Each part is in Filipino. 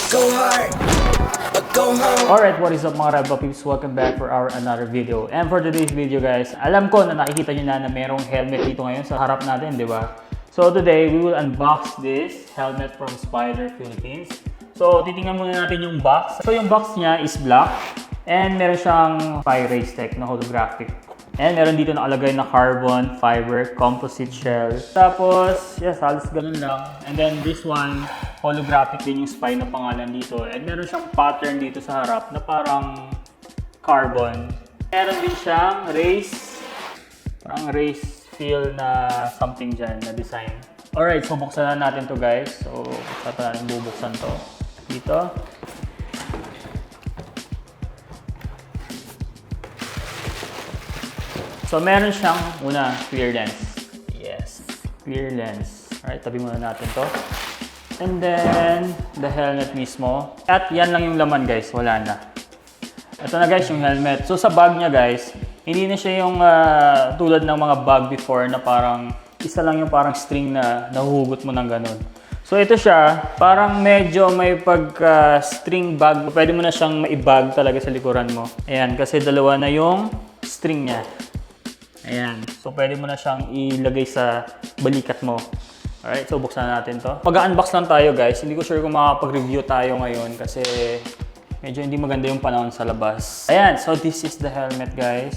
Go hard or go home. Alright, what is up mga Rebel Peeps? Welcome back for our another video. And for today's video guys, alam ko na nakikita nyo na merong helmet dito ngayon sa harap natin, di ba? So today, we will unbox this helmet from Spider Philippines. So titingnan muna natin yung box. So yung box niya is black and meron siyang Pirace Tech na holographic. And meron dito nakalagay na carbon fiber composite shell. Tapos, yes, halos ganun lang. And then this one, holographic din yung spine na pangalan dito. And meron siyang pattern dito sa harap na parang carbon. Meron din siyang parang race feel na something dyan na design. Alright, so buksan na natin to guys. So, buksan natin bubuksan to. Dito. So, meron siyang una, clear lens. Yes, clear lens. Alright, tabi muna natin to. And then, the helmet mismo. At yan lang yung laman guys, wala na. Ito na guys yung helmet. So, sa bag niya guys, hindi na siya yung tulad ng mga bag before na parang isa lang yung parang string na nahuhugot mo ng ganun. So, ito siya, parang medyo may pagka-string bag. Pwede mo na siyang maibag talaga sa likuran mo. Ayan, kasi dalawa na yung string niya. Ayan. So, pwede mo na siyang ilagay sa balikat mo. Alright, so buksan natin to. Pag-unbox lang tayo guys. Hindi ko sure kung makapag-review tayo ngayon kasi medyo hindi maganda yung panahon sa labas. Ayan, so this is the helmet guys.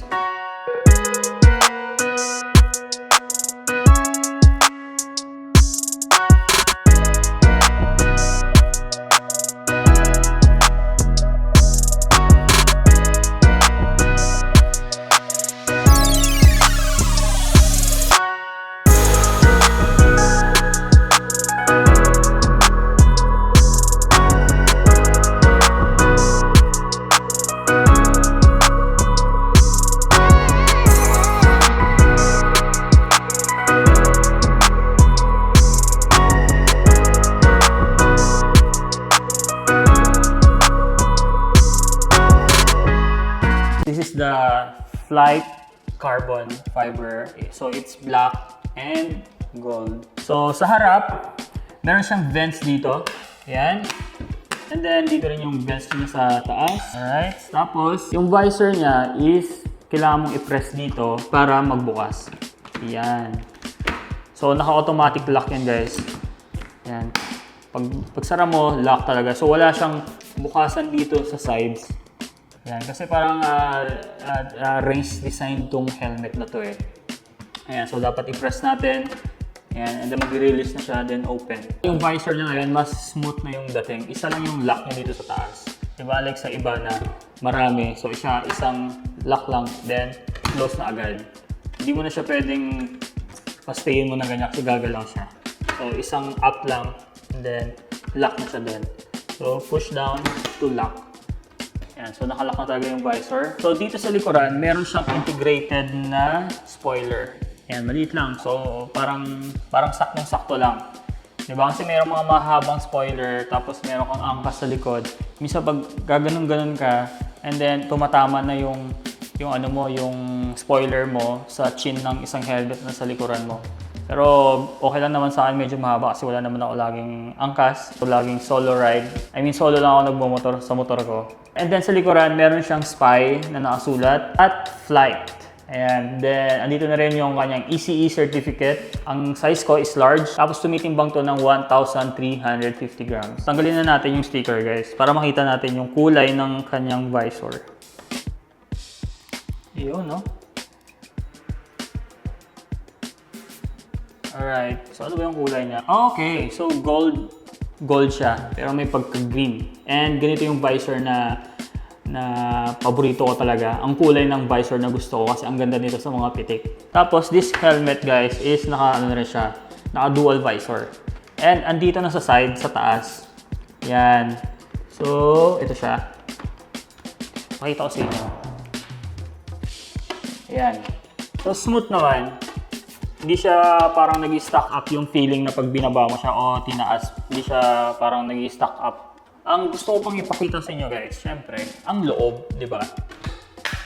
This is the Flight carbon fiber. So it's black and gold. So sa harap, meron siyang vents dito. Ayan. And then dito rin yung vents niya sa taas. Alright. Tapos yung visor niya is kailangan mong i-press dito para magbukas. Ayan. So naka-automatic lock yan guys. Ayan. Pagsara mo, lock talaga. So wala siyang bukasan dito sa sides. Ayan, kasi parang race design tong helmet na to eh. Ayan, so dapat i-press natin. Ayan, and then mag-release na siya, then open. Yung visor niya ngayon, mas smooth na yung dating. Isa lang yung lock niya dito sa taas. Diba, like sa iba na marami. So, isang lock lang, then close na agad. Hindi mo na siya pwedeng pastayin mo na ganyan kasi gagalaw siya. So, isang up lang, and then lock na siya din. So, push down to lock. Ayan, so nakalock na talaga yung visor. So dito sa likuran, meron siyang integrated na spoiler. Ayan, maliit lang. So parang saktong-sakto lang. Diba? Kasi meron mga mahabang spoiler, tapos meron kang angkas sa likod. Minsan pag gaganon-ganon ka, and then tumatama na yung spoiler mo sa chin ng isang helmet na sa likuran mo. Pero okay lang naman sa akin, medyo mahaba kasi wala naman ako laging angkas. So, laging solo ride. Solo lang ako nagmumotor sa motor ko. And then sa likuran, meron siyang spy na nakasulat at flight. And then, andito na rin yung kanyang ECE certificate. Ang size ko is large. Tapos tumitimbang to ng 1,350 grams. Tanggalin na natin yung sticker guys para makita natin yung kulay ng kanyang visor. Yun, no? Alright, so ano ba yung kulay niya? Okay, so gold siya, pero may pagka-green. And ganito yung visor na paborito ko talaga. Ang kulay ng visor na gusto ko kasi ang ganda nito sa mga pitik. Tapos this helmet guys is naka-dual visor. And andito na sa side, sa taas. Yan. So, ito siya. Pakita ko sa inyo. Yan. So, smooth naman. Hindi siya parang nag-stack up yung feeling na pag binaba mo siya o tinaas. Hindi siya parang nag-stack up. Ang gusto ko pang ipakita sa inyo guys, syempre, ang loob, di ba?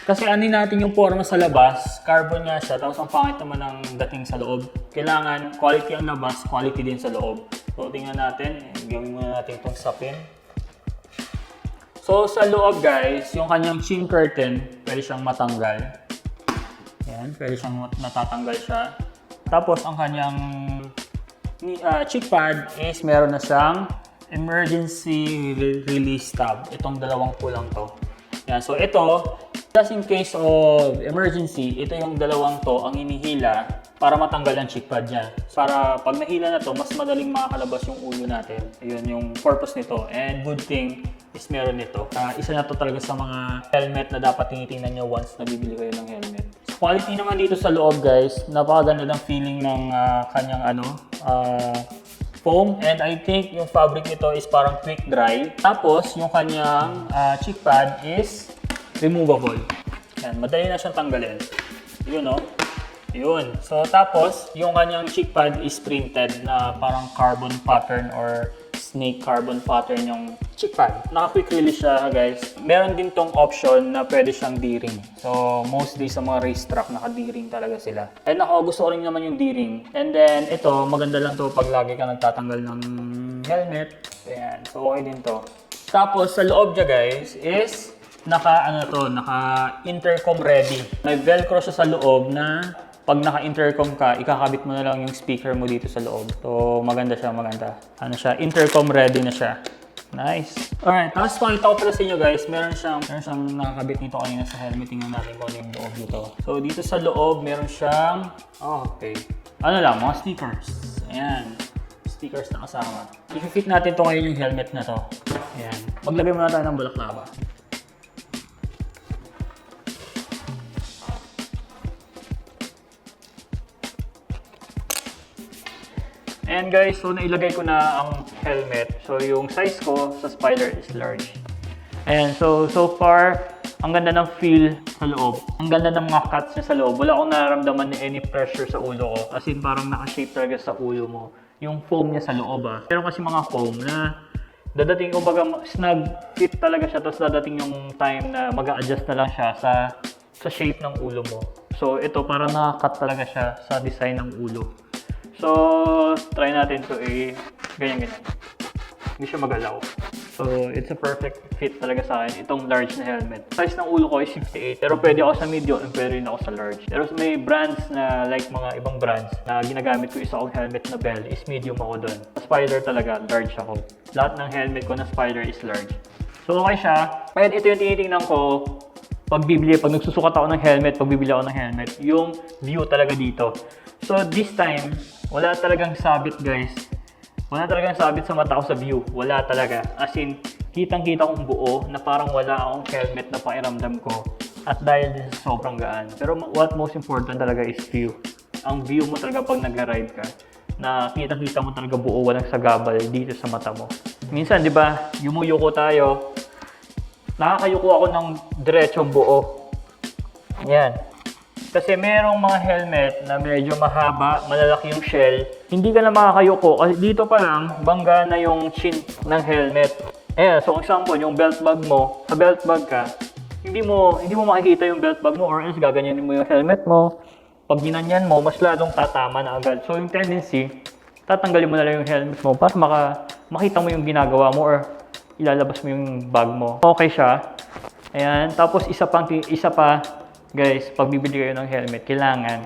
Kasi ani natin yung forma sa labas, carbon nga siya, tapos ang pangit naman ng dating sa loob. Kailangan quality ang labas, quality din sa loob. So tingnan natin, gawin muna natin itong sapin. So sa loob guys, yung kanyang chin curtain, pwede siyang matanggal. Yan, pwede siyang natatanggal siya. Tapos ang kanyang cheek pad is meron na siyang emergency release tab. Itong dalawang pulang to. Yan, so ito, just in case of emergency, ito yung dalawang to ang hinihila para matanggal ang cheek pad niya. Para pag nahila na to, mas madaling makakalabas yung ulo natin. Ayun yung purpose nito. And good thing is meron nito. Isa na to talaga sa mga helmet na dapat tinitingnan nyo once na bibili kayo ng helmet. So, quality naman dito sa loob guys, napakaganda ng feeling ng kanyang foam, and I think yung fabric nito is parang quick dry. Tapos yung kanyang cheek pad is removable. Yan, madali na siyang tanggalin. Yun no. Yun. So tapos yung kanyang cheek pad is printed na parang carbon pattern or snake carbon pattern yung cheek pad. Naka-quick release siya guys. Meron din tong option na pwede siyang D-ring. So mostly sa mga racetrack naka-D-ring talaga sila. And ako gusto ko rin naman yung D-ring. And then ito maganda lang to pag lagi ka nagtatanggal ng helmet. Ayan. So okay din to. Tapos sa loob niya guys is naka intercom ready. May velcro siya sa loob na pag naka-intercom ka, ikakabit mo na lang yung speaker mo dito sa loob. So, maganda siya, maganda. Ano siya, intercom ready na siya. Nice. Alright, tapos pakita ko pala sa inyo guys, meron siyang nakakabit nito kanina sa helmet. Tingnan natin kung ano yung loob dito. So, dito sa loob, meron siyang, mga stickers. Ayan. Stickers na kasama. I-fit natin ito ngayon yung helmet na to. Ayan. Maglagay muna tayo ng balaklava. And guys, so nailagay ko na ang helmet. So yung size ko sa Spider is large. Ayan, so far, ang ganda ng feel sa loob. Ang ganda ng mga cuts niya sa loob. Wala akong nararamdaman ni any pressure sa ulo ko. As in, parang naka-shape talaga sa ulo mo. Yung foam niya sa loob Pero kasi mga foam na dadating, kumbaga, snug fit talaga siya. Tapos dadating yung time na mag-a-adjust na lang siya sa shape ng ulo mo. So ito, parang naka-cut talaga siya sa design ng ulo. So, try natin to ganyan-ganyan. Hindi siya magalaw. So, it's a perfect fit talaga sa akin. Itong large na helmet. Size ng ulo ko is 58. Pero pwede ako sa medium and pwede rin ako sa large. Pero may brands na like mga ibang brands na ginagamit ko isa akong helmet na Bell is medium ako doon. Sa Spider talaga, large ako. Lahat ng helmet ko na Spider is large. So, okay siya. And ito yung tinitingnan ko pag nagsusukat ako ng helmet, pag bibili ako ng helmet, yung view talaga dito. So, this time, wala talagang sabit guys. Wala talagang sabit sa mata ko sa view. Wala talaga. As in, kitang-kita kong buo na parang wala akong helmet na pakiramdam ko. At dahil din sa sobrang gaan. Pero what most important talaga is view. Ang view mo talaga pag nag-ride ka. Na kitang-kita mo talaga buo, walang sagabal dito sa mata mo. Minsan, di ba, yumuyuko tayo. Nakakayuko ako ng diretsong buo. Yan. Kasi merong mga helmet na medyo mahaba, malalaki yung shell. Hindi ka na makakayuko kasi dito pa lang, bangga na yung chin ng helmet. Ayan, so example, yung belt bag mo, sa belt bag ka, hindi mo makikita yung belt bag mo or else gaganyanin mo yung helmet mo. Pag ginanyan mo, mas ladong tatama na agad. So yung tendency, tatanggalin mo na lang yung helmet mo para makita mo yung ginagawa mo or ilalabas mo yung bag mo. Okay siya. Ayan, tapos isa pa, guys, pag bibili kayo ng helmet, kailangan,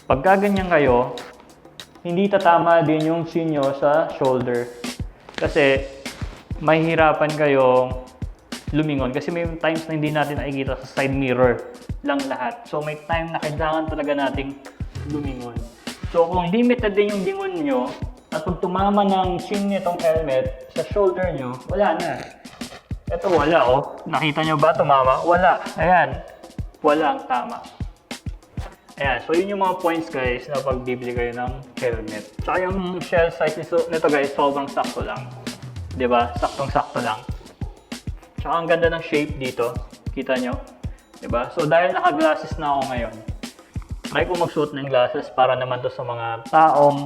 pagka ganyan kayo, hindi tatama din yung chin nyo sa shoulder. Kasi, mahihirapan kayong lumingon. Kasi may times na hindi natin nakikita sa side mirror lang lahat. So, may time na kailangan talaga nating lumingon. So, kung limited din yung lingon nyo, at pag tumama ng chin nitong helmet sa shoulder nyo, wala na. Ito wala Nakita nyo ba tumama? Wala. Ayan. Walang tama. Ayan, so yun yung mga points guys na pag bibili kayo ng helmet. Tsaka yung shell size nito guys, sobrang sakto lang. Diba? Saktong-sakto lang. Tsaka ang ganda ng shape dito. Kita nyo? Diba? So dahil naka-glasses na ako ngayon, try ko mag-suot ng glasses para naman to sa mga taong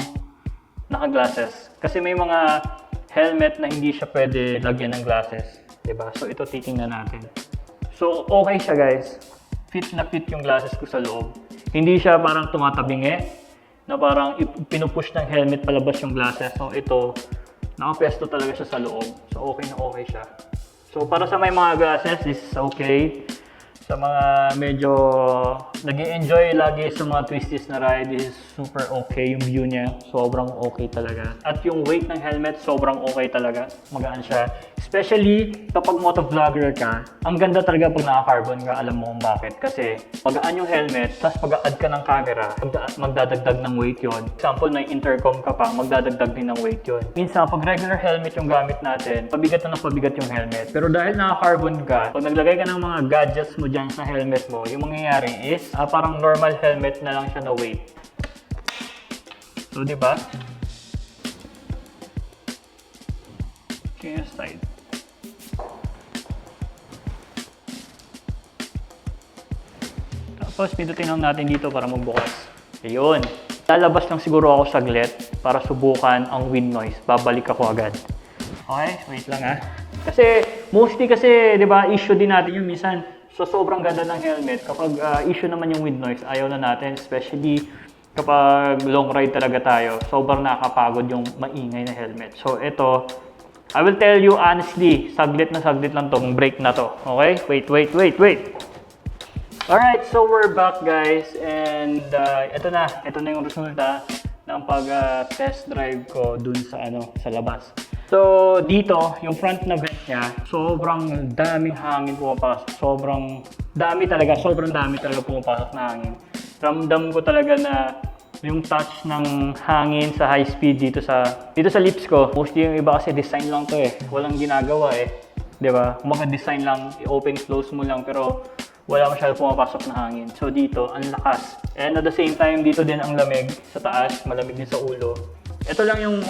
naka-glasses. Kasi may mga helmet na hindi siya pwede lagyan ng glasses. Diba? So ito titingnan natin. So okay siya guys. Fit na fit yung glasses ko sa loob. Hindi siya parang tumatabingi na parang pinupush ng helmet palabas yung glasses. So ito, nakapesto talaga siya sa loob. So okay na okay siya. So para sa may mga glasses, this is okay. Sa mga medyo nag-enjoy lagi sa mga twisties na ride, this is super okay. Yung view niya, sobrang okay talaga. At yung weight ng helmet, sobrang okay talaga. Magaan siya. Especially kapag motovlogger ka, ang ganda talaga pag naka-carbon ka, alam mo kung bakit. Kasi magaan yung helmet, tapos pag-add ka ng camera, magdadagdag ng weight yon. Example, may intercom ka pa, magdadagdag din ng weight yon. Minsan, pag regular helmet yung gamit natin, pabigat na ng pabigat yung helmet. Pero dahil naka-carbon ka, pag naglagay ka ng mga gadgets mo dyan sa helmet mo, yung mangyayari is parang normal helmet na lang siya na weight. So, di ba? Okay, side. Tapos, pindutin lang natin dito para magbukas. Ayun. Lalabas lang siguro ako saglit para subukan ang wind noise. Babalik ako agad. Okay, wait lang ha. Kasi, mostly kasi, di ba, issue din natin yung minsan. So, sobrang ganda ng helmet. Kapag issue naman yung wind noise, ayaw na natin. Especially kapag long ride talaga tayo, sobrang nakakapagod yung maingay na helmet. So, ito, I will tell you honestly, saglit lang tong break na to. Okay? Wait. Alright, so we're back guys. And ito na yung resulta ng pag-test drive ko dun sa labas. So, dito, yung front na vent niya, sobrang daming hangin pumapasok. Sobrang dami talaga pumapasok na hangin. Ramdam ko talaga na yung touch ng hangin sa high speed dito sa lips ko. Mostly yung iba kasi design lang to eh. Walang ginagawa eh. 'Di ba? Kumbaga design lang, i-open close mo lang pero wala masyado pumapasok na hangin. So dito, ang lakas. And at the same time, dito din ang lamig sa taas, malamig din sa ulo. Ito lang yung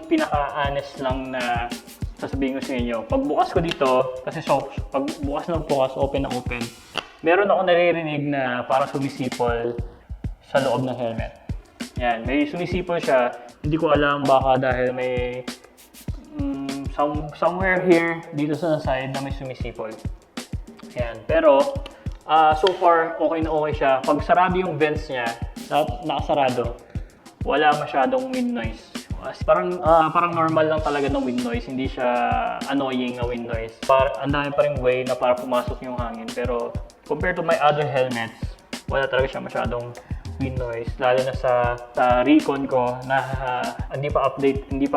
pinaka-honest lang na sasabihin ko sa inyo. Pagbukas ko dito, kasi pagbukas na bukas, open na open, meron ako naririnig na parang sumisipol sa loob ng helmet. Yan, may sumisipol siya. Hindi ko alam baka dahil may somewhere here, dito sa side na may sumisipol. Yan, pero so far, okay na okay siya. Pag sarado yung vents niya, nakasarado, wala masyadong wind noise. Parang normal lang talaga ng wind noise, hindi siya annoying na wind noise. Ang dami pa rin way na para pumasok yung hangin, pero compared to my other helmets, wala talaga siya masyadong wind noise. Lalo na sa Recon ko na hindi pa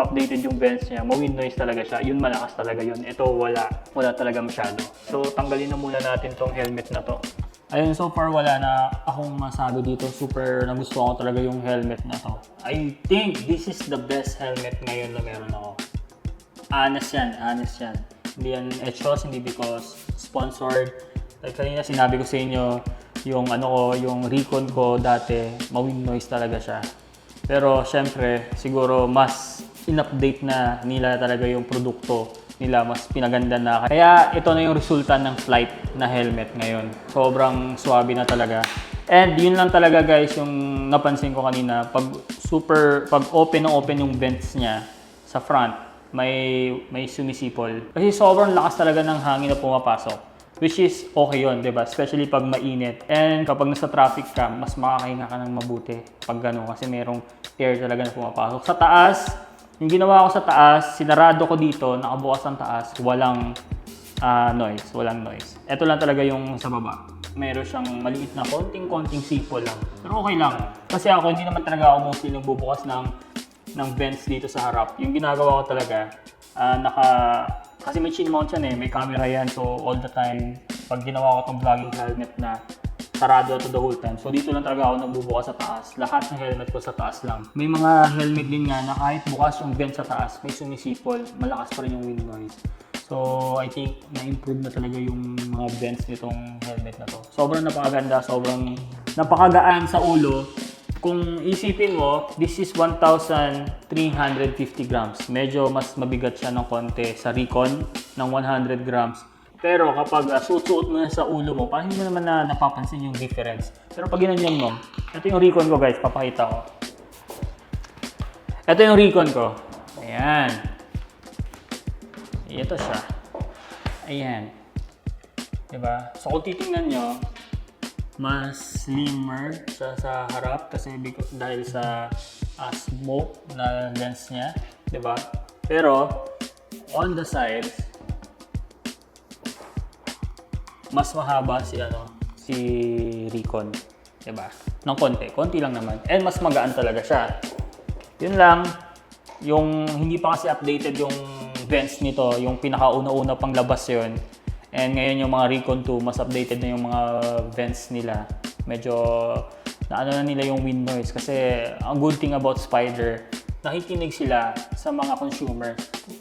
updated yung vents niya, ma-wind noise talaga siya. Yun malakas talaga yun. Ito wala talaga masyado. So tanggalin na muna natin tong helmet na to. Ayun, so far wala na akong masabi dito. Super nagustuhan ko talaga yung helmet na to. I think this is the best helmet ngayon na meron ako. Honest yan. Hindi yan Echos, hindi because sponsored. Like kanina sinabi ko sa inyo, yung Recon ko dati, ma-wind noise talaga siya. Pero syempre, siguro mas in-update na nila talaga yung produkto nila, mas pinaganda na. Kaya ito na yung resulta ng flight na helmet ngayon. Sobrang swabe na talaga. And yun lang talaga guys, yung napansin ko kanina, pag open yung vents niya sa front, may sumisipol. Kasi sobrang lakas talaga ng hangin na pumapasok. Which is okay yun, diba? Especially pag mainit. And kapag nasa traffic ka, mas makakahinga ka ng mabuti pag gano'n. Kasi merong air talaga na pumapasok. Sa taas, yung ginawa ko sa taas, sinarado ko dito, nakabukas ang taas, walang noise. Ito lang talaga yung sa baba. Meron siyang maliit na konting sipol lang. Pero okay lang. Kasi ako, hindi naman talaga ako mostly nagbubukas ng vents dito sa harap. Yung ginagawa ko talaga, kasi may chin mount yan eh, may camera yan. So all the time, pag ginawa ko itong vlogging helmet na sarado ito the whole time. So dito lang talaga ako nagbubukas sa taas. Lahat ng helmet ko sa taas lang. May mga helmet din nga na kahit bukas yung vent sa taas, may sumisipol. Malakas pa rin yung wind noise. So I think na-improve na talaga yung mga vents nitong helmet na to. Sobrang napakaganda, sobrang napakagaan sa ulo. Kung isipin mo, this is 1,350 grams. Medyo mas mabigat siya ng konti sa Recon ng 100 grams. Pero kapag suot mo na sa ulo mo, parang hindi mo naman na napapansin yung difference. Pero pag ginanyan mo, ito yung Recon ko guys, papakita ko. Ito yung Recon ko. Ayan. Ito siya. Ayan. Diba? So kung titingnan nyo, mas slimmer siya sa harap kasi dahil sa smoke na lens niya, 'di ba? Pero on the sides, mas mahaba si Recon. Diba? Ng konti lang naman. And mas magaan talaga siya. Yun lang, yung hindi pa kasi updated yung vents nito, yung pinakauna-una pang labas yun. And ngayon yung mga Recon 2, mas updated na yung mga vents nila. Medyo naano na nila yung wind noise kasi ang good thing about Spider, nakikinig sila sa mga consumer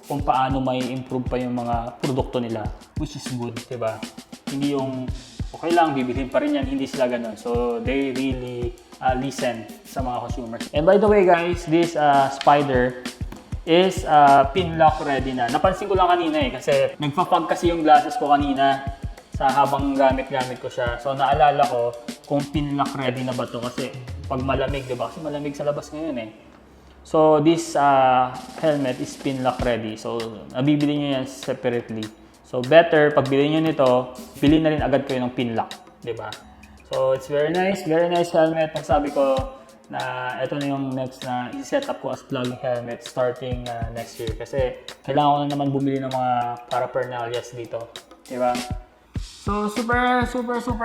kung paano may improve pa yung mga produkto nila, which is good, diba? Hindi yung okay lang, bibilhin pa rin yan, hindi sila ganun. So they really listen sa mga consumers. And by the way guys, this Spider is pin lock ready na. Napansin ko lang kanina kasi nagpa-fog kasi yung glasses ko kanina sa habang gamit ko siya. So naalala ko kung pin lock ready na ba to kasi pag malamig, diba? Kasi malamig sa labas ngayon eh. So this helmet is pin lock ready. So nabibili nyo yan separately. So better pag bilhin nyo nito, bilhin na rin agad kayo ng pin lock, diba? So it's very nice helmet. Sabi ko na ito na yung next na i-set up ko as vlogging helmet starting next year kasi kailangan ko na naman bumili ng mga paraphernalias dito, diba? So super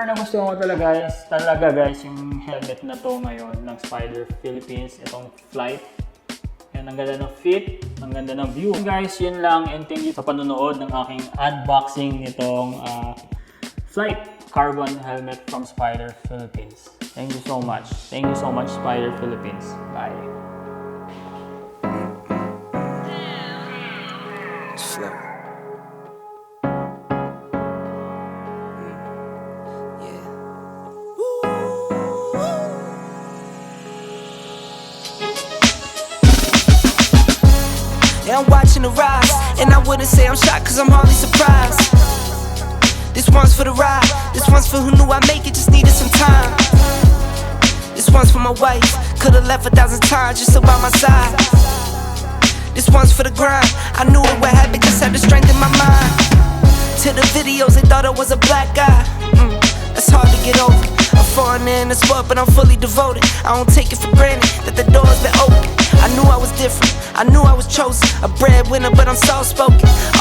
nagustuhan ko talaga guys yung helmet na to ngayon ng Spider Philippines, itong Flight. Yan, ang ganda ng fit, ang ganda ng view. Guys, yun lang and thank you sa panonood ng aking unboxing nitong Flight carbon helmet from Spider Philippines. Thank you so much. Thank you so much, Spider Philippines. Bye. Slow. Yeah, I'm watching the rise, and I wouldn't say I'm shocked cause I'm hardly surprised. This one's for the ride, this one's for who knew I'd make it, just needed some time. This one's for my wife, could've left 1,000 times just so by my side. This one's for the grind, I knew it would happen, just had the strength in my mind. To the videos, they thought I was a black guy, that's hard to get over. A foreigner in the sport, but I'm fully devoted. I don't take it for granted that the door's been open. I knew I was different, I knew I was chosen. A breadwinner, but I'm soft-spoken.